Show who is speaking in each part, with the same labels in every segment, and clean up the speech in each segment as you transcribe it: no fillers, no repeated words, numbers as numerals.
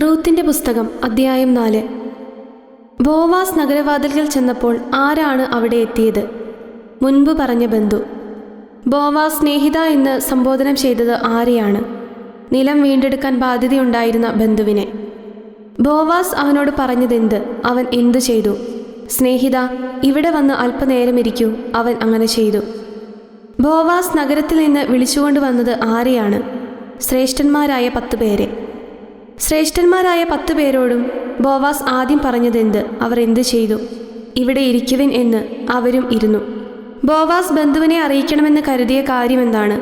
Speaker 1: റൂത്തിന്റെ പുസ്തകം അധ്യായം 4. ബോവാസ് നഗരവാതിൽക്കൽ ചെന്നപ്പോൾ ആരാണ് അവിടെ എത്തിയത്? മുൻപ് പറഞ്ഞ ബന്ധു. ബോവാസ് സ്നേഹിത എന്ന് സംബോധനം ചെയ്തത് ആരെയാണ്? നിലം വീണ്ടെടുക്കാൻ ബാധ്യതയുണ്ടായിരുന്ന ബന്ധുവിനെ. ബോവാസ് അവനോട് പറഞ്ഞതെന്ത്? അവൻ എന്തു ചെയ്തു? സ്നേഹിത, ഇവിടെ വന്ന് അല്പനേരം ഇരിക്കൂ. അവൻ അങ്ങനെ ചെയ്തു. ബോവാസ് നഗരത്തിൽ നിന്ന് വിളിച്ചുകൊണ്ടുവന്നത് ആരെയാണ്? ശ്രേഷ്ഠന്മാരായ 10 പേരെ. ശ്രേഷ്ഠന്മാരായ 10 പേരോടും ബോവാസ് ആദ്യം പറഞ്ഞതെന്ത്? അവർ എന്തു ചെയ്തു? ഇവിടെ ഇരിക്കുവിൻ എന്ന് അവരും ഇരുന്നു. ബോവാസ് ബന്ധുവിനെ അറിയിക്കണമെന്ന് കരുതിയ കാര്യമെന്താണ്?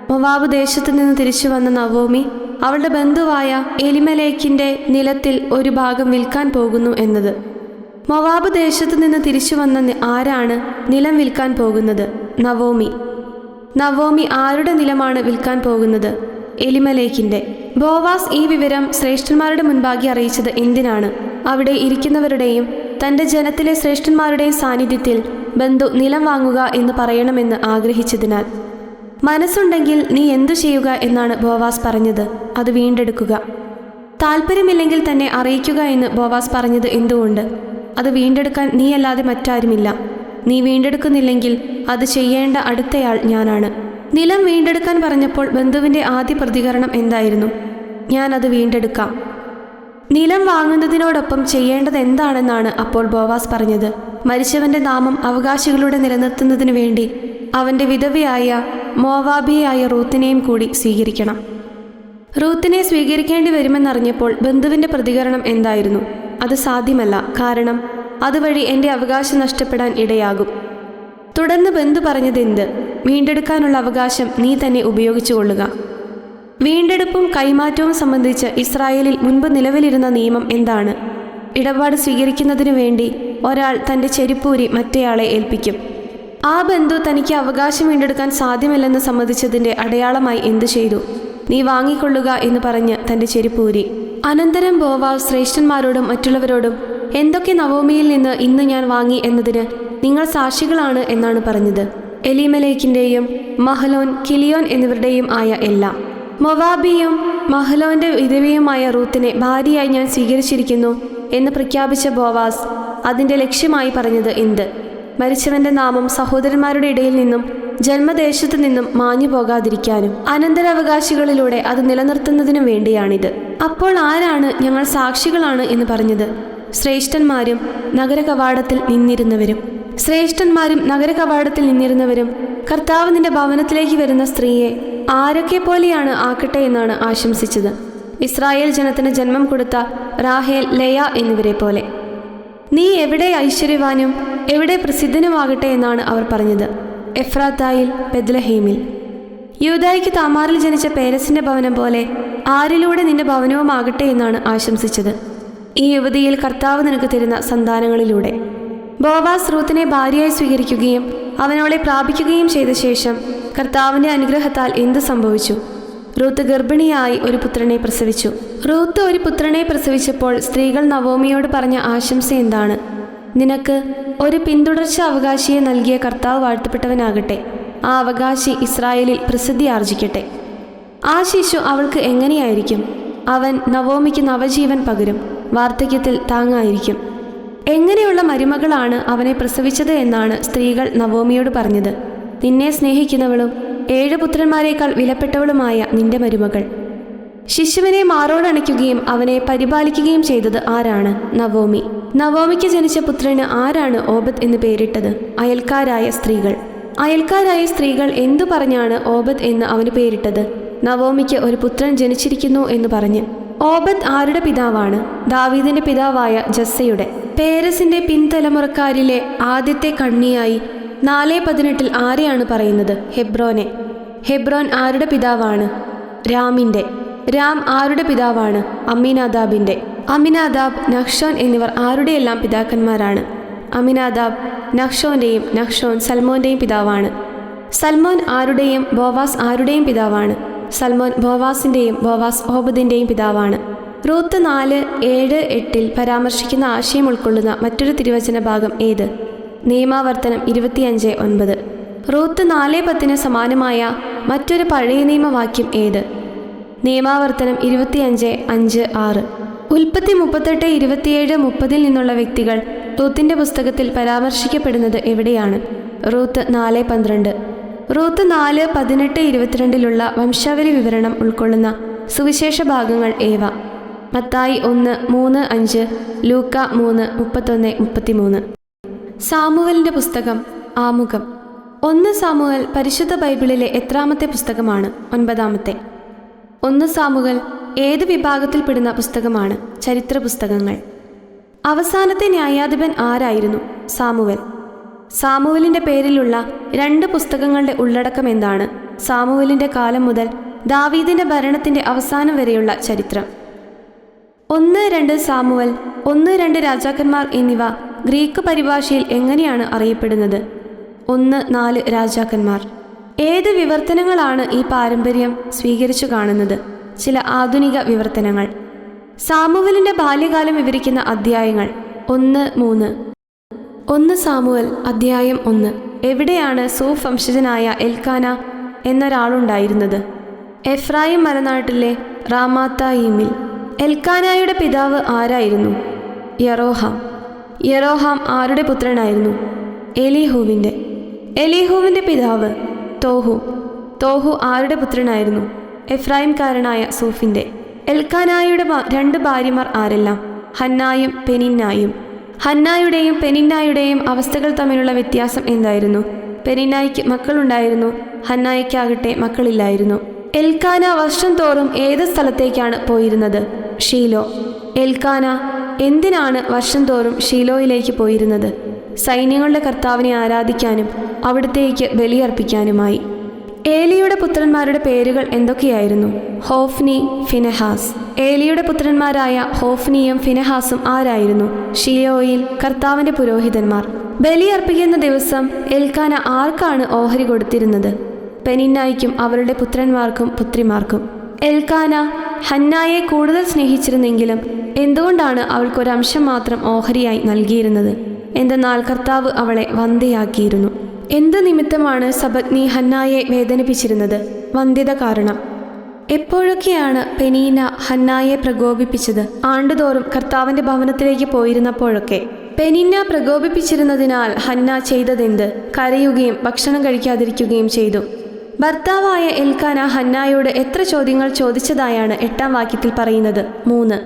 Speaker 1: മൊവാബ് ദേശത്തു നിന്ന് തിരിച്ചു വന്ന നവോമി അവളുടെ ബന്ധുവായ എലിമലേക്കിൻ്റെ നിലത്തിൽ ഒരു ഭാഗം വിൽക്കാൻ പോകുന്നു എന്നത്. മൊവാബ് ദേശത്തു നിന്ന് തിരിച്ചു വന്ന ആരാണ് നിലം വിൽക്കാൻ പോകുന്നത്? നവോമി. നവോമി ആരുടെ നിലമാണ് വിൽക്കാൻ പോകുന്നത്? എലിമലേക്കിൻ്റെ. ബോവാസ് ഈ വിവരം ശ്രേഷ്ഠന്മാരുടെ മുൻപാകെ അറിയിച്ചത് എന്തിനാണ്? അവിടെ ഇരിക്കുന്നവരുടെയും തൻ്റെ ജനത്തിലെ ശ്രേഷ്ഠന്മാരുടെയും സാന്നിധ്യത്തിൽ ബന്ധു നിലം വാങ്ങുക എന്ന് പറയണമെന്ന് ആഗ്രഹിച്ചതിനാൽ. മനസ്സുണ്ടെങ്കിൽ നീ എന്തു ചെയ്യുക എന്നാണ് ബോവാസ് പറഞ്ഞത്. അത് വീണ്ടെടുക്കുക. താല്പര്യമില്ലെങ്കിൽ തന്നെ അറിയിക്കുക എന്ന് ബോവാസ് പറഞ്ഞത് എന്തുകൊണ്ട്? അത് വീണ്ടെടുക്കാൻ നീയല്ലാതെ മറ്റാരുമില്ല. നീ വീണ്ടെടുക്കുന്നില്ലെങ്കിൽ അത് ചെയ്യേണ്ട അടുത്തയാൾ ഞാനാണ്. നിലം വീണ്ടെടുക്കാൻ പറഞ്ഞപ്പോൾ ബന്ധുവിൻ്റെ ആദ്യ പ്രതികരണം എന്തായിരുന്നു? ഞാനത് വീണ്ടെടുക്കാം. നിലം വാങ്ങുന്നതിനോടൊപ്പം ചെയ്യേണ്ടത് എന്താണെന്നാണ് അപ്പോൾ ബോവാസ് പറഞ്ഞത്. മരിച്ചവൻ്റെ നാമം അവകാശികളുടെ നിലനിർത്തുന്നതിനു വേണ്ടി അവൻ്റെ വിധവയായ മോവാബിയായ റൂത്തിനെയും കൂടി സ്വീകരിക്കണം. റൂത്തിനെ സ്വീകരിക്കേണ്ടി വരുമെന്നറിഞ്ഞപ്പോൾ ബന്ധുവിൻ്റെ പ്രതികരണം എന്തായിരുന്നു? അത് സാധ്യമല്ല, കാരണം അതുവഴി എൻ്റെ അവകാശം നഷ്ടപ്പെടാൻ ഇടയാകും. തുടർന്ന് ബന്ധു പറഞ്ഞതെന്ത്? വീണ്ടെടുക്കാനുള്ള അവകാശം നീ തന്നെ ഉപയോഗിച്ചു കൊള്ളുക. വീണ്ടെടുപ്പും കൈമാറ്റവും സംബന്ധിച്ച് ഇസ്രായേലിൽ മുൻപ് നിലവിലിരുന്ന നിയമം എന്താണ്? ഇടപാട് സ്വീകരിക്കുന്നതിനു വേണ്ടി ഒരാൾ തൻ്റെ ചെരുപ്പൂരി മറ്റേയാളെ ഏൽപ്പിക്കും. ആ ബന്ധു തനിക്ക് അവകാശം വീണ്ടെടുക്കാൻ സാധ്യമല്ലെന്ന് സമ്മതിച്ചതിൻ്റെ അടയാളമായി എന്തു ചെയ്തു? നീ വാങ്ങിക്കൊള്ളുക എന്ന് പറഞ്ഞ് തൻ്റെ ചെരുപ്പൂരി. അനന്തരം ബോവാസ് ശ്രേഷ്ഠന്മാരോടും മറ്റുള്ളവരോടും എന്തൊക്കെ നവോമിയിൽ നിന്ന് ഇന്ന് ഞാൻ വാങ്ങി എന്നതിന് നിങ്ങൾ സാക്ഷികളാണ് എന്നാണ് പറഞ്ഞത്. എലിമലേക്കിൻ്റെയും മഹലോൻ, കിലിയോൻ എന്നിവരുടെയും ആയ എല്ലാം. മൊവാബിയും മഹലോന്റെ വിധവയുമായ റൂത്തിനെ ഭാര്യയായി ഞാൻ സ്വീകരിച്ചിരിക്കുന്നു എന്ന് പ്രഖ്യാപിച്ച ബോവാസ് അതിൻ്റെ ലക്ഷ്യമായി പറഞ്ഞത് എന്ത്? മരിച്ചവന്റെ നാമം സഹോദരന്മാരുടെ ഇടയിൽ നിന്നും ജന്മദേശത്തു നിന്നും മാഞ്ഞു പോകാതിരിക്കാനും അനന്തരാവകാശികളിലൂടെ അത് നിലനിർത്തുന്നതിനും വേണ്ടിയാണിത്. അപ്പോൾ ആരാണ് ഞങ്ങൾ സാക്ഷികളാണ് എന്ന് പറഞ്ഞത്? ശ്രേഷ്ഠന്മാരും നഗരകവാടത്തിൽ നിന്നിരുന്നവരും. ശ്രേഷ്ഠന്മാരും നഗരകവാടത്തിൽ നിന്നിരുന്നവരും കർത്താവ് നിന്റെ ഭവനത്തിലേക്ക് വരുന്ന സ്ത്രീയെ ആരൊക്കെ പോലെയാണ് ആക്കട്ടെ എന്നാണ് ആശംസിച്ചത്. ഇസ്രായേൽ ജനത്തിന് ജന്മം കൊടുത്ത റാഹേൽ, ലെയ എന്നിവരെ പോലെ. നീ എവിടെ ഐശ്വര്യവാനും എവിടെ പ്രസിദ്ധനുമാകട്ടെ എന്നാണ് അവർ പറഞ്ഞത്. എഫ്രാത്തായിൽ, ബെത്ലഹേമിൽ. യൂദായ്ക്ക് താമാറിൽ ജനിച്ച പേരസിന്റെ ഭവനം പോലെ ആരിലൂടെ നിന്റെ ഭവനവുമാകട്ടെ എന്നാണ് ആശംസിച്ചത്. ഈ യുവതിയിൽ കർത്താവ് നിനക്ക് തരുന്ന സന്താനങ്ങളിലൂടെ. ബോവാസ് റൂത്തിനെ ഭാര്യയായി സ്വീകരിക്കുകയും അവനവളെ പ്രാപിക്കുകയും ചെയ്ത ശേഷം കർത്താവിൻ്റെ അനുഗ്രഹത്താൽ എന്ത് സംഭവിച്ചു? റൂത്ത് ഗർഭിണിയായി ഒരു പുത്രനെ പ്രസവിച്ചു. റൂത്ത് ഒരു പുത്രനെ പ്രസവിച്ചപ്പോൾ സ്ത്രീകൾ നവോമിയോട് പറഞ്ഞ ആശംസ എന്താണ്? നിനക്ക് ഒരു പിന്തുടർച്ച അവകാശിയെ നൽകിയ കർത്താവ് വാഴ്ത്തപ്പെട്ടവനാകട്ടെ. ആ അവകാശി ഇസ്രായേലിൽ പ്രസിദ്ധി ആർജിക്കട്ടെ. ആ ശിശു അവൾക്ക് എങ്ങനെയായിരിക്കും? അവൻ നവോമിക്ക് നവജീവൻ പകരും, വാർദ്ധക്യത്തിൽ താങ്ങായിരിക്കും. എങ്ങനെയുള്ള മരുമകളാണ് അവനെ പ്രസവിച്ചത് എന്നാണ് സ്ത്രീകൾ നവോമിയോട് പറഞ്ഞത്. നിന്നെ സ്നേഹിക്കുന്നവളും 7 പുത്രന്മാരെക്കാൾ വിലപ്പെട്ടവളുമായ നിന്റെ മരുമകൾ. ശിശുവിനെ മാറോടണയ്ക്കുകയും അവനെ പരിപാലിക്കുകയും ചെയ്തത് ആരാണ്? നവോമി. നവോമിക്ക് ജനിച്ച പുത്രന് ആരാണ് ഓബദ് എന്ന് പേരിട്ടത്? അയൽക്കാരായ സ്ത്രീകൾ. അയൽക്കാരായ സ്ത്രീകൾ എന്തു പറഞ്ഞാണ് ഓബദ് എന്ന് അവന് പേരിട്ടത്? നവോമിക്ക് ഒരു പുത്രൻ ജനിച്ചിരിക്കുന്നു എന്ന് പറഞ്ഞ്. ഓബദ് ആരുടെ പിതാവാണ്? ദാവീദിന്റെ പിതാവായ ജസ്സയുടെ. പേരസിന്റെ പിൻതലമുറക്കാരിലെ ആദ്യത്തെ കണ്ണിയായി 4:18 ആരെയാണ് പറയുന്നത്? ഹെബ്രോനെ. ഹെബ്രോൻ ആരുടെ പിതാവാണ്? രാമിൻ്റെ. രാം ആരുടെ പിതാവാണ്? അമ്മിനാദാബിൻ്റെ. അമ്മിനാദാബ്, നഹ്ഷോൻ എന്നിവർ ആരുടെയെല്ലാം പിതാക്കന്മാരാണ്? അമ്മിനാദാബ് നഹ്ഷോന്റെയും നഹ്ഷോൻ സൽമോന്റെയും പിതാവാണ്. സൽമോൻ ആരുടെയും ബോവാസ് ആരുടെയും പിതാവാണ്? സൽമോൻ ബോവാസിൻ്റെയും ബോവാസ് ഓബദിൻ്റെയും പിതാവാണ്. റൂത്ത് 4:7-8 പരാമർശിക്കുന്ന ആശയം ഉൾക്കൊള്ളുന്ന മറ്റൊരു തിരുവചന ഭാഗം ഏത്? നിയമാവർത്തനം 25:9. റൂത്ത് 4:10 സമാനമായ മറ്റൊരു പഴയ നിയമവാക്യം ഏത്? നിയമാവർത്തനം 25:5-6. ഉൽപ്പത്തി 38:27-30 നിന്നുള്ള വ്യക്തികൾ റൂത്തിന്റെ പുസ്തകത്തിൽ പരാമർശിക്കപ്പെടുന്നത് എവിടെയാണ്? റൂത്ത് 4:12. റൂത്ത് 4:18-22 വംശാവലി വിവരണം ഉൾക്കൊള്ളുന്ന സുവിശേഷ ഭാഗങ്ങൾ ഏവ? മത്തായി 1:3-5, ലൂക്ക 3:31-33. സാമുവലിന്റെ പുസ്തകം ആമുഖം. 1 സാമുവൽ പരിശുദ്ധ ബൈബിളിലെ എത്രാമത്തെ പുസ്തകമാണ്? 9ാമത്തെ. 1 സാമുവൽ ഏത് വിഭാഗത്തിൽപ്പെടുന്ന പുസ്തകമാണ്? ചരിത്ര പുസ്തകങ്ങൾ. അവസാനത്തെ ന്യായാധിപൻ ആരായിരുന്നു? സാമുവൽ. സാമുവലിന്റെ പേരിലുള്ള 2 പുസ്തകങ്ങളുടെ ഉള്ളടക്കം എന്താണ്? സാമുവലിന്റെ കാലം മുതൽ ദാവീദിന്റെ ഭരണത്തിന്റെ അവസാനം വരെയുള്ള ചരിത്രം. 1-2 സാമുവൽ, 1-2 രാജാക്കന്മാർ എന്നിവ ഗ്രീക്ക് പരിഭാഷയിൽ എങ്ങനെയാണ് അറിയപ്പെടുന്നത്? 1-4 രാജാക്കന്മാർ. ഏത് വിവർത്തനങ്ങളാണ് ഈ പാരമ്പര്യം സ്വീകരിച്ചു കാണുന്നത്? ചില ആധുനിക വിവർത്തനങ്ങൾ. സാമുവലിന്റെ ബാല്യകാലം വിവരിക്കുന്ന അധ്യായങ്ങൾ. 1-3. 1 സാമുവൽ അധ്യായം 1. എവിടെയാണ് സൂഫ് വംശജനായ എൽക്കാന എന്നൊരാളുണ്ടായിരുന്നത്? എഫ്രായിം മലനാട്ടിലെ റാമാത്തായീമിൽ. എൽക്കാനായുടെ പിതാവ് ആരായിരുന്നു? യറോഹാം. യറോഹാം ആരുടെ പുത്രനായിരുന്നു? എലീഹൂവിൻ്റെ. എലീഹൂവിൻ്റെ പിതാവ് തോഹു. തോഹു ആരുടെ പുത്രനായിരുന്നു? എഫ്രായിംകാരനായ സൂഫിൻ്റെ. എൽക്കാനായുടെ 2 ഭാര്യമാർ ആരെല്ലാം? ഹന്നായും പെനിന്നായും. ഹന്നായുടെയും പെനിന്നായുടെയും അവസ്ഥകൾ തമ്മിലുള്ള വ്യത്യാസം എന്തായിരുന്നു? പെനിന്നായ്ക്ക് മക്കളുണ്ടായിരുന്നു, ഹന്നായ്ക്കാകട്ടെ മക്കളില്ലായിരുന്നു. എൽക്കാന വർഷം തോറും ഏത് സ്ഥലത്തേക്കാണ് പോയിരുന്നത്? ഷീലോ. എൽക്കാന എന്തിനാണ് വർഷം തോറും ഷീലോയിലേക്ക് പോയിരുന്നത്? സൈന്യങ്ങളുടെ കർത്താവിനെ ആരാധിക്കാനും അവിടത്തേക്ക് ബലിയർപ്പിക്കാനുമായി. ഏലിയുടെ പുത്രന്മാരുടെ പേരുകൾ എന്തൊക്കെയായിരുന്നു? ഹോഫ്നി, ഫിനെഹാസ്. ഏലിയുടെ പുത്രന്മാരായ ഹോഫ്നിയും ഫിനെഹാസും ആരായിരുന്നു? ഷീലോയിൽ കർത്താവിന്റെ പുരോഹിതന്മാർ. ബലിയർപ്പിക്കുന്ന ദിവസം എൽക്കാന ആർക്കാണ് ഓഹരി കൊടുത്തിരുന്നത്? പെനിന്നായ്ക്കും അവരുടെ പുത്രന്മാർക്കും പുത്രിമാർക്കും. എൽക്കാന ഹന്നായെ കൂടുതൽ സ്നേഹിച്ചിരുന്നെങ്കിലും എന്തുകൊണ്ടാണ് അവൾക്കൊരംശം മാത്രം ഓഹരിയായി നൽകിയിരുന്നത്? എന്തെന്നാൽ കർത്താവ് അവളെ വന്ധ്യയാക്കിയിരുന്നു. എന്ത് നിമിത്തമാണ് സപത്നി ഹന്നായെ വേദനിപ്പിച്ചിരുന്നത്? വന്ധ്യത കാരണം. എപ്പോഴൊക്കെയാണ് പെനീന ഹന്നായെ പ്രകോപിപ്പിച്ചത്? ആണ്ടുതോറും കർത്താവിന്റെ ഭവനത്തിലേക്ക് പോയിരുന്നപ്പോഴൊക്കെ. പെനീന പ്രകോപിപ്പിച്ചിരുന്നതിനാൽ ഹന്ന ചെയ്തതെന്ത്? കരയുകയും ഭക്ഷണം കഴിക്കാതിരിക്കുകയും ചെയ്തു. ഭർത്താവായ എൽക്കാന ഹന്നായോട് എത്ര ചോദ്യങ്ങൾ ചോദിച്ചതായാണ് 8ാം വാക്യത്തിൽ പറയുന്നത്? 3.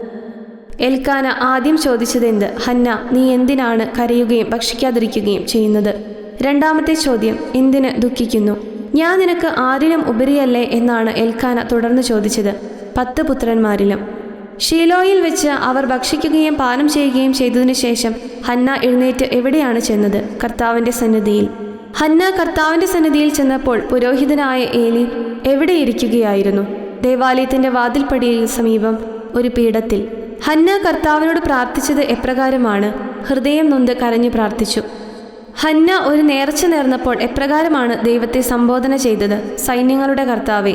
Speaker 1: എൽക്കാന ആദ്യം ചോദിച്ചതെന്ത്? ഹന്ന, നീ എന്തിനാണ് കരയുകയും ഭക്ഷിക്കാതിരിക്കുകയും ചെയ്യുന്നത്? 2ാമത്തെ ചോദ്യം, എന്തിന് ദുഃഖിക്കുന്നു? ഞാൻ നിനക്ക് ആരിലും ഉപരിയല്ലേ എന്നാണ് എൽക്കാന തുടർന്ന് ചോദിച്ചത്. 10 പുത്രന്മാരിലും. ഷീലോയിൽ വെച്ച് അവർ ഭക്ഷിക്കുകയും പാനം ചെയ്യുകയും ചെയ്തതിനു ശേഷം ഹന്ന എഴുന്നേറ്റ് എവിടെയാണ് ചെന്നത്? കർത്താവിന്റെ സന്നിധിയിൽ. ഹന്ന കർത്താവിന്റെ സന്നിധിയിൽ ചെന്നപ്പോൾ പുരോഹിതനായ ഏലി എവിടെ ഇരിക്കുകയായിരുന്നു? ദേവാലയത്തിന്റെ വാതിൽപ്പടിയിൽ സമീപം ഒരു പീഠത്തിൽ. ഹന്ന കർത്താവിനോട് പ്രാർത്ഥിച്ചത് എപ്രകാരമാണ്? ഹൃദയം നൊന്ത് കരഞ്ഞു പ്രാർത്ഥിച്ചു. ഹന്ന ഒരു നേർച്ച നേർന്നപ്പോൾ എപ്രകാരമാണ് ദൈവത്തെ സംബോധന ചെയ്തത്? സൈന്യങ്ങളുടെ കർത്താവേ.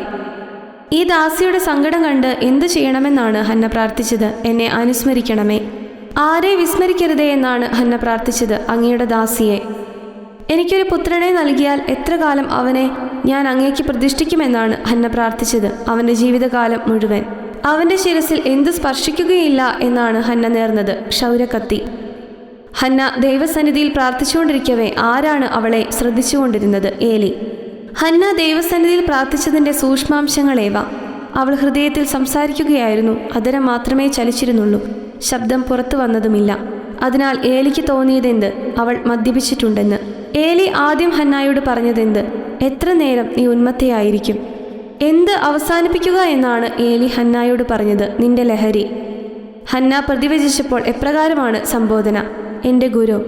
Speaker 1: ഈ ദാസിയുടെ സങ്കടം കണ്ട് എന്തു ചെയ്യണമെന്നാണ് ഹന്ന പ്രാർത്ഥിച്ചത്? എന്നെ അനുസ്മരിക്കണമേ. ആരെ വിസ്മരിക്കരുതേ എന്നാണ് ഹന്ന പ്രാർത്ഥിച്ചത്? അങ്ങയുടെ ദാസിയെ. എനിക്കൊരു പുത്രനെ നൽകിയാൽ എത്ര കാലം അവനെ ഞാൻ അങ്ങേക്ക് പ്രതിഷ്ഠിക്കുമെന്നാണ് ഹന്ന പ്രാർത്ഥിച്ചത്? അവൻ്റെ ജീവിതകാലം മുഴുവൻ. അവൻ്റെ ശിരസിൽ എന്ത് സ്പർശിക്കുകയില്ല എന്നാണ് ഹന്ന നേർന്നത്? ക്ഷൗരക്കത്തി. ഹന്ന ദൈവസന്നിധിയിൽ പ്രാർത്ഥിച്ചുകൊണ്ടിരിക്കവേ ആരാണ് അവളെ ശ്രദ്ധിച്ചുകൊണ്ടിരുന്നത്? ഏലി. ഹന്ന ദൈവസന്നിധിയിൽ പ്രാർത്ഥിച്ചതിൻ്റെ സൂക്ഷ്മാംശങ്ങളേവ? അവൾ ഹൃദയത്തിൽ സംസാരിക്കുകയായിരുന്നു. അധരം മാത്രമേ ചലിച്ചിരുന്നുള്ളൂ, ശബ്ദം പുറത്തു വന്നതുമില്ല. അതിനാൽ ഏലിക്ക് തോന്നിയതെന്ത്? അവൾ മദ്യപിച്ചിട്ടുണ്ടെന്ന്. ഏലി ആദ്യം ഹന്നായോട് പറഞ്ഞതെന്ത്? എത്ര നേരം നീ ഉന്മത്തയായിരിക്കും? എന്ത് അവസാനിപ്പിക്കുക എന്നാണ് ഏലി ഹന്നായോട് പറഞ്ഞത്? നിന്റെ ലഹരി. ഹന്ന പ്രതിവചിച്ചപ്പോൾ എപ്രകാരമാണ് സംബോധന? എൻ്റെ ഗുരു.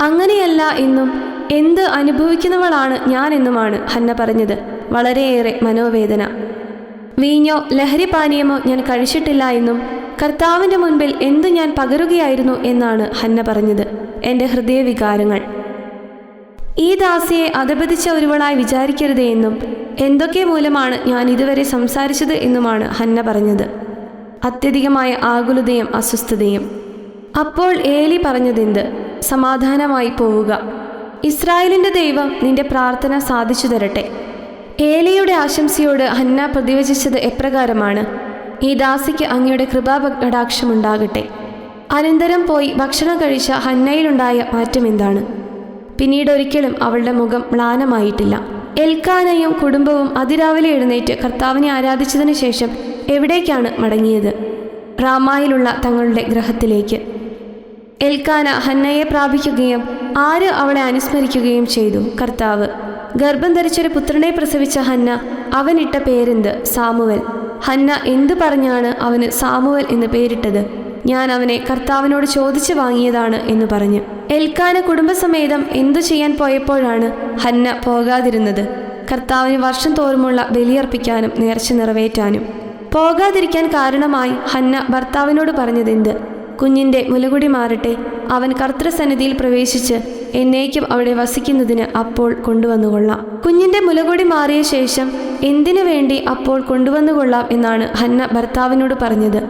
Speaker 1: അങ്ങനെയല്ല എന്നും എന്ത് അനുഭവിക്കുന്നവളാണ് ഞാൻ എന്നുമാണ് ഹന്ന പറഞ്ഞത്. വളരെയേറെ മനോവേദന. വീഞ്ഞോ ലഹരി പാനീയമോ ഞാൻ കഴിച്ചിട്ടില്ല എന്നും കർത്താവിൻ്റെ മുൻപിൽ എന്ത് ഞാൻ പകരുകയായിരുന്നു എന്നാണ് ഹന്ന പറഞ്ഞത്. എൻ്റെ ഹൃദയവികാരങ്ങൾ. ഈ ദാസിയെ അധപതിച്ച ഒരുവളായി വിചാരിക്കരുതേ എന്നും എന്തൊക്കെ മൂലമാണ് ഞാൻ ഇതുവരെ സംസാരിച്ചത് എന്നുമാണ് ഹന്ന പറഞ്ഞത്. അത്യധികമായ ആകുലതയും അസ്വസ്ഥതയും. അപ്പോൾ ഏലി പറഞ്ഞതെന്ത്? സമാധാനമായി പോവുക. ഇസ്രായേലിൻ്റെ ദൈവം നിന്റെ പ്രാർത്ഥന സാധിച്ചു തരട്ടെ. ഏലിയുടെ ആശംസയോട് ഹന്ന പ്രതിവചിച്ചത് എപ്രകാരമാണ്? ഈ ദാസിക്ക് അങ്ങയുടെ കൃപാകടാക്ഷമുണ്ടാകട്ടെ. അനന്തരം പോയി ഭക്ഷണം കഴിച്ച ഹന്നയിലുണ്ടായ മാറ്റം എന്താണ്? പിന്നീട് ഒരിക്കലും അവളുടെ മുഖം മ്ലാനമായിട്ടില്ല. എൽക്കാനയും കുടുംബവും അതിരാവിലെ എഴുന്നേറ്റ് കർത്താവിനെ ആരാധിച്ചതിനു ശേഷം എവിടേക്കാണ് മടങ്ങിയത്? റാമായിലുള്ള തങ്ങളുടെ ഗൃഹത്തിലേക്ക്. എൽക്കാന ഹന്നയെ പ്രാപിക്കുകയും ആര് അവളെ അനുസ്മരിക്കുകയും ചെയ്തു? കർത്താവ്. ഗർഭം ധരിച്ചൊരു പുത്രനെ പ്രസവിച്ച ഹന്ന അവനിട്ട പേരെന്ത്? സാമുവൽ. ഹന്ന എന്തു പറഞ്ഞാണ് അവന് സാമുവൽ എന്ന് പേരിട്ടത്? ഞാൻ അവനെ കർത്താവിനോട് ചോദിച്ചു വാങ്ങിയതാണ് എന്ന് പറഞ്ഞു. എൽക്കാന കുടുംബസമേതം എന്തു ചെയ്യാൻ പോയപ്പോഴാണ് ഹന്ന പോകാതിരുന്നത്? കർത്താവിന് വർഷം തോറുമുള്ള ബലിയർപ്പിക്കാനും നേർച്ച നിറവേറ്റാനും. പോകാതിരിക്കാൻ കാരണമായി ഹന്ന ഭർത്താവിനോട് പറഞ്ഞതെന്ത്? കുഞ്ഞിൻ്റെ മുലകുടി മാറട്ടെ, അവൻ കർത്തൃസന്നിധിയിൽ പ്രവേശിച്ച് എന്നേക്കും അവിടെ വസിക്കുന്നതിന് അപ്പോൾ കൊണ്ടുവന്നുകൊള്ളാം. കുഞ്ഞിൻ്റെ മുലകുടി മാറിയ ശേഷം എന്തിനു വേണ്ടി അപ്പോൾ കൊണ്ടുവന്നുകൊള്ളാം എന്നാണ് ഹന്ന ഭർത്താവിനോട് പറഞ്ഞത്?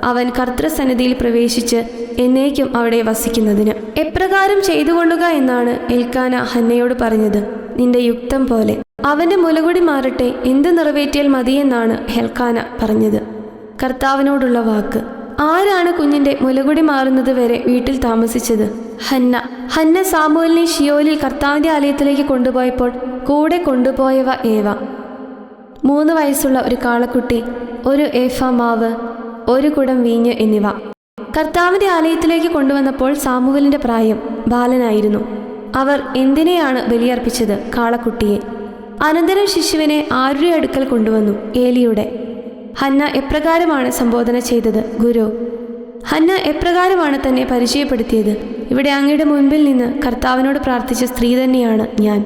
Speaker 1: അവൻ കർത്തൃസന്നിധിയിൽ പ്രവേശിച്ച് എന്നേക്കും അവിടെ വസിക്കുന്നതിന്. എപ്രകാരം ചെയ്തുകൊള്ളുക എന്നാണ് എൽക്കാന ഹന്നയോട് പറഞ്ഞത്? നിന്റെ യുക്തം പോലെ. അവൻ്റെ മുലകുടി മാറട്ടെ, എന്ത് നിറവേറ്റിയാൽ മതിയെന്നാണ് എൽക്കാന പറഞ്ഞത്. കർത്താവിനോടുള്ള വാക്ക്. ആരാണ് കുഞ്ഞിൻ്റെ മുലകുടി മാറുന്നത് വരെ വീട്ടിൽ താമസിച്ചത്? ഹന്ന. ഹന്ന സാമുവലിനെ ഷിയോലിൽ കർത്താവിൻ്റെ ആലയത്തിലേക്ക് കൊണ്ടുപോയപ്പോൾ കൂടെ കൊണ്ടുപോയവ ഏവ? 3 വയസ്സുള്ള ഒരു കാളക്കുട്ടി, 1 ഏഫ മാവ്, 1 കുടം വീഞ്ഞ് എന്നിവ. കർത്താവിൻ്റെ ആലയത്തിലേക്ക് കൊണ്ടുവന്നപ്പോൾ സാമുവലിൻ്റെ പ്രായം ബാലനായിരുന്നു. അവർ എന്തിനെയാണ് ബലിയർപ്പിച്ചത്? കാളക്കുട്ടിയെ. അനന്തരം ശിശുവിനെ ആരുടെ അടുക്കൽ കൊണ്ടുവന്നു? ഏലിയുടെ. ഹന്ന എപ്രകാരമാണ് സംബോധന ചെയ്തത്? ഗുരു. ഹന്ന എപ്രകാരമാണ് തന്നെ പരിചയപ്പെടുത്തിയത്? ഇവിടെ അങ്ങയുടെ മുൻപിൽ നിന്ന് കർത്താവിനോട് പ്രാർത്ഥിച്ച സ്ത്രീ തന്നെയാണ് ഞാൻ.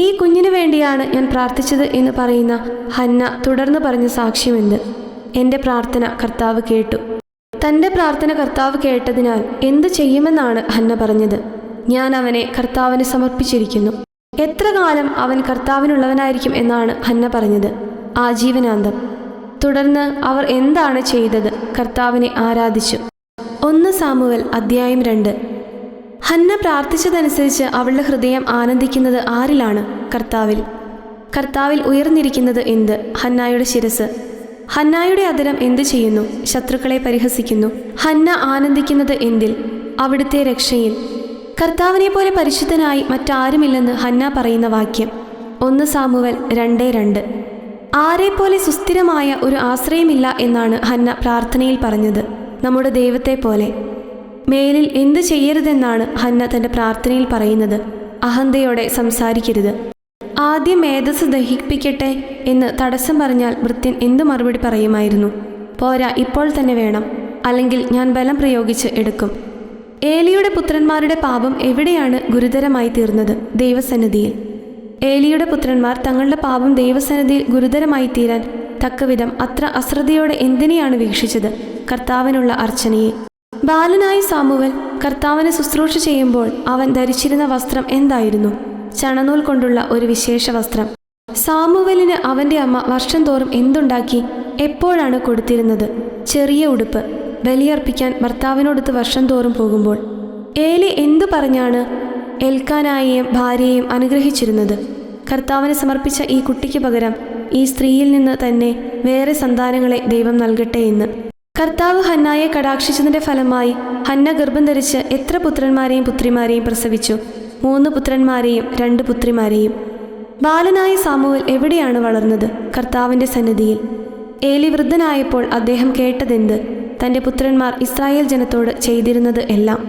Speaker 1: ഈ കുഞ്ഞിനു വേണ്ടിയാണ് ഞാൻ പ്രാർത്ഥിച്ചത് എന്ന് പറയുന്ന ഹന്ന തുടർന്ന് പറഞ്ഞ സാക്ഷ്യമെന്ത്? എൻ്റെ പ്രാർത്ഥന കർത്താവ് കേട്ടു. തൻ്റെ പ്രാർത്ഥന കർത്താവ് കേട്ടതിനാൽ എന്തു ചെയ്യുമെന്നാണ് ഹന്ന പറഞ്ഞത്? ഞാൻ അവനെ കർത്താവിന് സമർപ്പിച്ചിരിക്കുന്നു. എത്ര കാലം അവൻ കർത്താവിനുള്ളവനായിരിക്കും എന്നാണ് ഹന്ന പറഞ്ഞത്? ആജീവനാന്തം. തുടർന്ന് അവർ എന്താണ് ചെയ്തത്? കർത്താവിനെ ആരാധിച്ചു. 1 സാമുവൽ അധ്യായം 2. ഹന്ന പ്രാർത്ഥിച്ചതനുസരിച്ച് അവളുടെ ഹൃദയം ആനന്ദിക്കുന്നത് ആരിലാണ്? കർത്താവിൽ. കർത്താവിൽ ഉയർന്നിരിക്കുന്നത് എന്ത്? ഹന്നായുടെ ശിരസ്. ഹന്നായുടെ അധരം എന്തു ചെയ്യുന്നു? ശത്രുക്കളെ പരിഹസിക്കുന്നു. ഹന്ന ആനന്ദിക്കുന്നത് എന്തിൽ? അവിടുത്തെ രക്ഷയിൽ. കർത്താവിനെ പോലെ പരിശുദ്ധനായി മറ്റാരുമില്ലെന്ന് ഹന്ന പറയുന്ന വാക്യം 1 സാമുവൽ 2:2. ആരെപ്പോലെ സുസ്ഥിരമായ ഒരു ആശ്രയമില്ല എന്നാണ് ഹന്ന പ്രാർത്ഥനയിൽ പറഞ്ഞത്. നമ്മുടെ ദൈവത്തെ പോലെ. മേലിൽ എന്തു ചെയ്യരുതെന്നാണ് ഹന്ന തൻ്റെ പ്രാർത്ഥനയിൽ പറയുന്നത്? അഹന്തയോടെ സംസാരിക്കരുത്. ആദ്യം മേധസ് ദഹിപ്പിക്കട്ടെ എന്ന് തടസ്സം പറഞ്ഞാൽ ഭൃത്യൻ എന്തു മറുപടി പറയുമായിരുന്നു? പോരാ, ഇപ്പോൾ തന്നെ വേണം, അല്ലെങ്കിൽ ഞാൻ ബലം പ്രയോഗിച്ച് എടുക്കും. ഏലിയുടെ പുത്രന്മാരുടെ പാപം എവിടെയാണ് ഗുരുതരമായി തീർന്നത്? ദൈവസന്നിധിയിൽ. ഏലിയുടെ പുത്രന്മാർ തങ്ങളുടെ പാപം ദൈവസന്നിധിയിൽ ഗുരുതരമായി തീരാൻ തക്കവിധം അത്ര അശ്രദ്ധയോടെ എന്തിനെയാണ് വീക്ഷിച്ചത്? കർത്താവിനുള്ള അർച്ചനയെ. ബാലനായ സാമുവൽ കർത്താവിനെ ശുശ്രൂഷ ചെയ്യുമ്പോൾ അവൻ ധരിച്ചിരുന്ന വസ്ത്രം എന്തായിരുന്നു? ചണനൂൽ കൊണ്ടുള്ള ഒരു വിശേഷ വസ്ത്രം. സാമുവലിന് അവൻ്റെ അമ്മ വർഷം തോറും എന്തുണ്ടാക്കി എപ്പോഴാണ് കൊടുത്തിരുന്നത്? ചെറിയ ഉടുപ്പ്. ബലിയർപ്പിക്കാൻ ഭർത്താവിനോടൊത്ത് വർഷം തോറും പോകുമ്പോൾ. ഏലി എന്തു പറഞ്ഞാണ് എൽക്കാനായെയും ഭാര്യയെയും അനുഗ്രഹിച്ചിരുന്നത്? കർത്താവിന് സമർപ്പിച്ച ഈ കുട്ടിക്ക് പകരം ഈ സ്ത്രീയിൽ നിന്ന് തന്നെ വേറെ സന്താനങ്ങളെ ദൈവം നൽകട്ടെ എന്ന്. കർത്താവ് ഹന്നായെ കടാക്ഷിച്ചതിൻ്റെ ഫലമായി ഹന്ന ഗർഭം ധരിച്ച് എത്ര പുത്രന്മാരെയും പുത്രിമാരെയും പ്രസവിച്ചു? 3 പുത്രന്മാരെയും 2 പുത്രിമാരെയും. ബാലനായ സാമുവൽ എവിടെയാണ് വളർന്നത്? കർത്താവിൻ്റെ സന്നിധിയിൽ. ഏലി വൃദ്ധനായപ്പോൾ അദ്ദേഹം കേട്ടതെന്ത്? തൻ്റെ പുത്രന്മാർ ഇസ്രായേൽ ജനത്തോട് ചെയ്തിരുന്നത് എല്ലാം.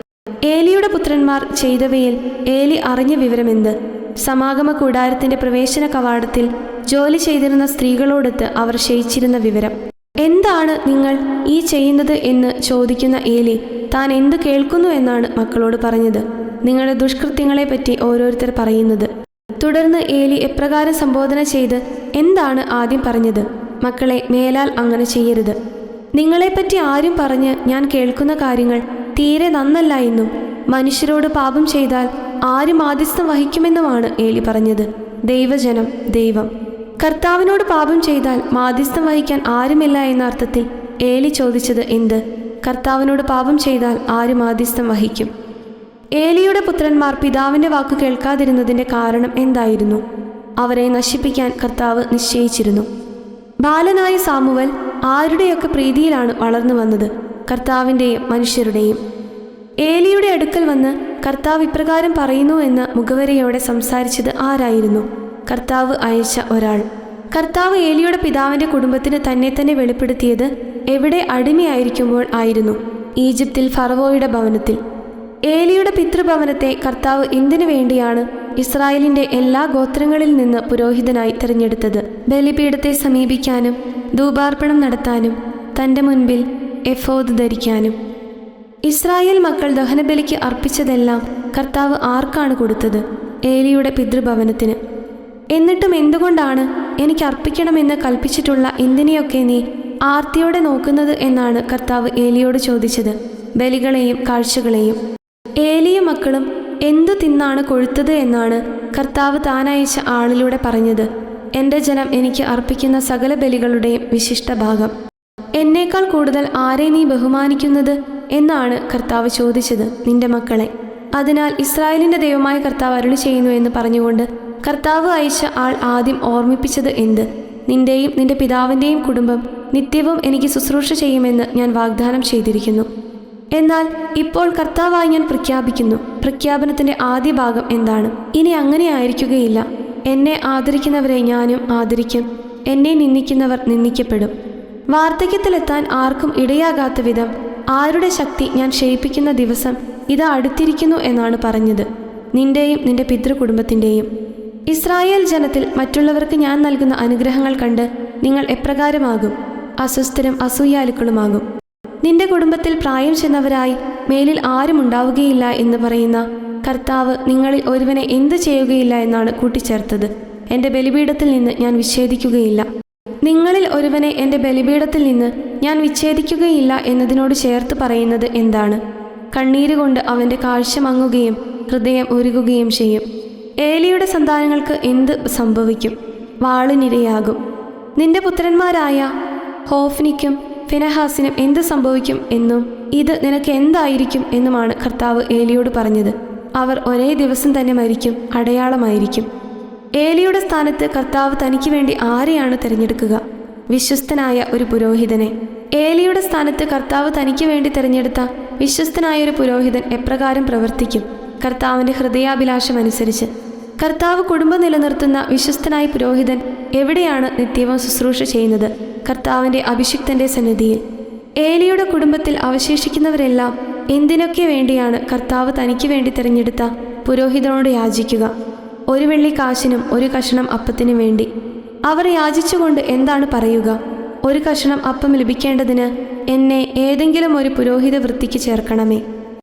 Speaker 1: ഏലിയുടെ പുത്രന്മാർ ചെയ്തവയിൽ ഏലി അറിഞ്ഞ വിവരമെന്ത്? സമാഗമ കൂടാരത്തിൻ്റെ പ്രവേശന കവാടത്തിൽ ജോലി ചെയ്തിരുന്ന സ്ത്രീകളോടൊത്ത് അവർ ക്ഷയിച്ചിരുന്ന വിവരം. എന്താണ് നിങ്ങൾ ഈ ചെയ്യുന്നത് എന്ന് ചോദിക്കുന്ന ഏലി താൻ എന്തു കേൾക്കുന്നു എന്നാണ് മക്കളോട് പറഞ്ഞത്? നിങ്ങളുടെ ദുഷ്കൃത്യങ്ങളെപ്പറ്റി ഓരോരുത്തർ പറയുന്നത്. തുടർന്ന് ഏലി എപ്രകാരം സംബോധന ചെയ്ത് എന്താണ് ആദ്യം പറഞ്ഞത്? മക്കളെ, മേലാൽ അങ്ങനെ ചെയ്യരുത്. നിങ്ങളെപ്പറ്റി ആരും പറഞ്ഞ് ഞാൻ കേൾക്കുന്ന കാര്യങ്ങൾ തീരെ നന്നല്ല എന്നും മനുഷ്യരോട് പാപം ചെയ്താൽ ആരും മാധ്യസ്ഥം വഹിക്കുമെന്നുമാണ് ഏലി പറഞ്ഞത്. ദൈവജനം, ദൈവം. കർത്താവിനോട് പാപം ചെയ്താൽ മാധ്യസ്ഥം വഹിക്കാൻ ആരുമില്ല എന്ന അർത്ഥത്തിൽ ഏലി ചോദിച്ചത് എന്ത്? കർത്താവിനോട് പാപം ചെയ്താൽ ആര് മാധ്യസ്ഥം വഹിക്കും? ഏലിയുടെ പുത്രന്മാർ പിതാവിൻ്റെ വാക്ക് കേൾക്കാതിരുന്നതിൻ്റെ കാരണം എന്തായിരുന്നു? അവരെ നശിപ്പിക്കാൻ കർത്താവ് നിശ്ചയിച്ചിരുന്നു. ബാലനായ സാമുവൽ ആരുടെയൊക്കെ പ്രീതിയിലാണ് വളർന്നു വന്നത്, കർത്താവിൻ്റെയും മനുഷ്യരുടെയും. ഏലിയുടെ അടുക്കൽ വന്ന് കർത്താവ് ഇപ്രകാരം പറയുന്നു എന്ന് മുഖവരയോടെ സംസാരിച്ചത് ആരായിരുന്നു? കർത്താവ് അയച്ച ഒരാൾ. കർത്താവ് ഏലിയുടെ പിതാവിൻ്റെ കുടുംബത്തിന് തന്നെ തന്നെ വെളിപ്പെടുത്തിയത് എവിടെ അടിമയായിരിക്കുമ്പോൾ ആയിരുന്നു? ഈജിപ്തിൽ ഫറവോയുടെ ഭവനത്തിൽ. ഏലിയുടെ പിതൃഭവനത്തെ കർത്താവ് എന്തിനു വേണ്ടിയാണ് ഇസ്രായേലിൻ്റെ എല്ലാ ഗോത്രങ്ങളിൽ നിന്ന് പുരോഹിതനായി തിരഞ്ഞെടുത്തത്? ബലിപീഠത്തെ സമീപിക്കാനും ധൂപാർപ്പണം നടത്താനും തൻ്റെ മുൻപിൽ എഫോദ് ധരിക്കാനും. ഇസ്രായേൽ മക്കൾ ദഹനബലിക്ക് അർപ്പിച്ചതെല്ലാം കർത്താവ് ആർക്കാണ് കൊടുത്തത്? ഏലിയുടെ പിതൃഭവനത്തിന്. എന്നിട്ടും എന്തുകൊണ്ടാണ് എനിക്ക് അർപ്പിക്കണമെന്ന് കൽപ്പിച്ചിട്ടുള്ള എന്തിനെയൊക്കെ നീ ആർത്തിയോടെ നോക്കുന്നത് എന്നാണ് കർത്താവ് ഏലിയോട് ചോദിച്ചത്. ബലികളെയും കാഴ്ചകളെയും. ഏലിയും മക്കളും എന്തു തിന്നാണ് കൊഴുത്തത് എന്നാണ് കർത്താവ് താനയച്ച ആളിലൂടെ പറഞ്ഞത്. എൻ്റെ ജനം എനിക്ക് അർപ്പിക്കുന്ന സകല ബലികളുടെയും വിശിഷ്ട ഭാഗം. എന്നേക്കാൾ കൂടുതൽ ആരെ നീ ബഹുമാനിക്കുന്നത് എന്നാണ് കർത്താവ് ചോദിച്ചത്? നിന്റെ മക്കളെ. അതിനാൽ ഇസ്രായേലിൻ്റെ ദൈവമായ കർത്താവ് അരുളി ചെയ്യുന്നു എന്ന് പറഞ്ഞുകൊണ്ട് കർത്താവ് അയച്ച ആൾ ആദ്യം ഓർമ്മിപ്പിച്ചത് എന്ത്? നിന്റെയും നിന്റെ പിതാവിൻ്റെയും കുടുംബം നിത്യവും എനിക്ക് ശുശ്രൂഷ ചെയ്യുമെന്ന് ഞാൻ വാഗ്ദാനം ചെയ്തിരിക്കുന്നു. എന്നാൽ ഇപ്പോൾ കർത്താവായി ഞാൻ പ്രഖ്യാപിക്കുന്നു. പ്രഖ്യാപനത്തിൻ്റെ ആദ്യ ഭാഗം എന്താണ്? ഇനി അങ്ങനെ ആയിരിക്കുകയില്ല. എന്നെ ആദരിക്കുന്നവരെ ഞാനും ആദരിക്കും, എന്നെ നിന്ദിക്കുന്നവർ നിന്ദിക്കപ്പെടും. വാർദ്ധക്യത്തിലെത്താൻ ആർക്കും ഇടയാകാത്ത വിധം ആരുടെ ശക്തി ഞാൻ ക്ഷയിപ്പിക്കുന്ന ദിവസം ഇതാ അടുത്തിരിക്കുന്നു എന്നാണ് പറഞ്ഞത്, നിന്റെയും നിന്റെ പിതൃകുടുംബത്തിൻ്റെയും. ഇസ്രായേൽ ജനത്തിൽ മറ്റുള്ളവർക്ക് ഞാൻ നൽകുന്ന അനുഗ്രഹങ്ങൾ കണ്ട് നിങ്ങൾ എപ്രകാരമാകും? അസ്വസ്ഥരും അസൂയാലുക്കളുമാകും. നിന്റെ കുടുംബത്തിൽ പ്രായം ചെന്നവരായി മേലിൽ ആരും ഉണ്ടാവുകയില്ല എന്ന് പറയുന്ന കർത്താവ് നിങ്ങളിൽ ഒരുവനെ എന്തു ചെയ്യുകയില്ല എന്നാണ് കൂട്ടിച്ചേർത്തത്. എൻ്റെ ബലിപീഠത്തിൽ നിന്ന് ഞാൻ വിച്ഛേദിക്കുകയില്ല. നിങ്ങളിൽ ഒരുവനെ എൻ്റെ ബലിപീഠത്തിൽ നിന്ന് ഞാൻ വിച്ഛേദിക്കുകയില്ല എന്നതിനോട് ചേർത്ത് പറയുന്നത് എന്താണ്? കണ്ണീരുകൊണ്ട് അവൻ്റെ കാഴ്ച മങ്ങുകയും ഹൃദയം ഉരുകുകയും ചെയ്യും. ഏലിയുടെ സന്താനങ്ങൾക്ക് എന്ത് സംഭവിക്കും? വാളിനിരയാകും. നിന്റെ പുത്രന്മാരായ ഹോഫ്നിക്കും ഫിനെഹാസിനും എന്ത് സംഭവിക്കും എന്നും ഇത് നിനക്ക് എന്തായിരിക്കും എന്നുമാണ് കർത്താവ് ഏലിയോട് പറഞ്ഞത്. അവർ ഒരേ ദിവസം തന്നെ മരിക്കും, അടയാളമായിരിക്കും. ഏലിയുടെ സ്ഥാനത്ത് കർത്താവ് തനിക്ക് വേണ്ടി ആരെയാണ് തിരഞ്ഞെടുക്കുക? വിശ്വസ്തനായ ഒരു പുരോഹിതനെ. ഏലിയുടെ സ്ഥാനത്ത് കർത്താവ് തനിക്ക് വേണ്ടി തിരഞ്ഞെടുത്ത വിശ്വസ്തനായ ഒരു പുരോഹിതൻ എപ്രകാരം പ്രവർത്തിക്കും? കർത്താവിൻ്റെ ഹൃദയാഭിലാഷം അനുസരിച്ച്. കർത്താവ് കുടുംബം നിലനിർത്തുന്ന വിശ്വസ്തനായ പുരോഹിതൻ എവിടെയാണ് നിത്യവും ശുശ്രൂഷ ചെയ്യുന്നത്? കർത്താവിൻ്റെ അഭിഷിക്തൻ്റെ സന്നിധിയിൽ. ഏലിയുടെ കുടുംബത്തിൽ അവശേഷിക്കുന്നവരെല്ലാം എന്തിനൊക്കെ വേണ്ടിയാണ് കർത്താവ് തനിക്ക് വേണ്ടി തിരഞ്ഞെടുത്ത പുരോഹിതനോട് യാചിക്കുക? ഒരു വെള്ളിക്കാശിനും ഒരു കഷണം അപ്പത്തിനും വേണ്ടി. അവർ യാചിച്ചുകൊണ്ട് എന്താണ് പറയുക? ഒരു കഷണം അപ്പം ലഭിക്കേണ്ടതിന് എന്നെ ഏതെങ്കിലും ഒരു പുരോഹിത വൃത്തിക്ക് ചേർക്കണമേ.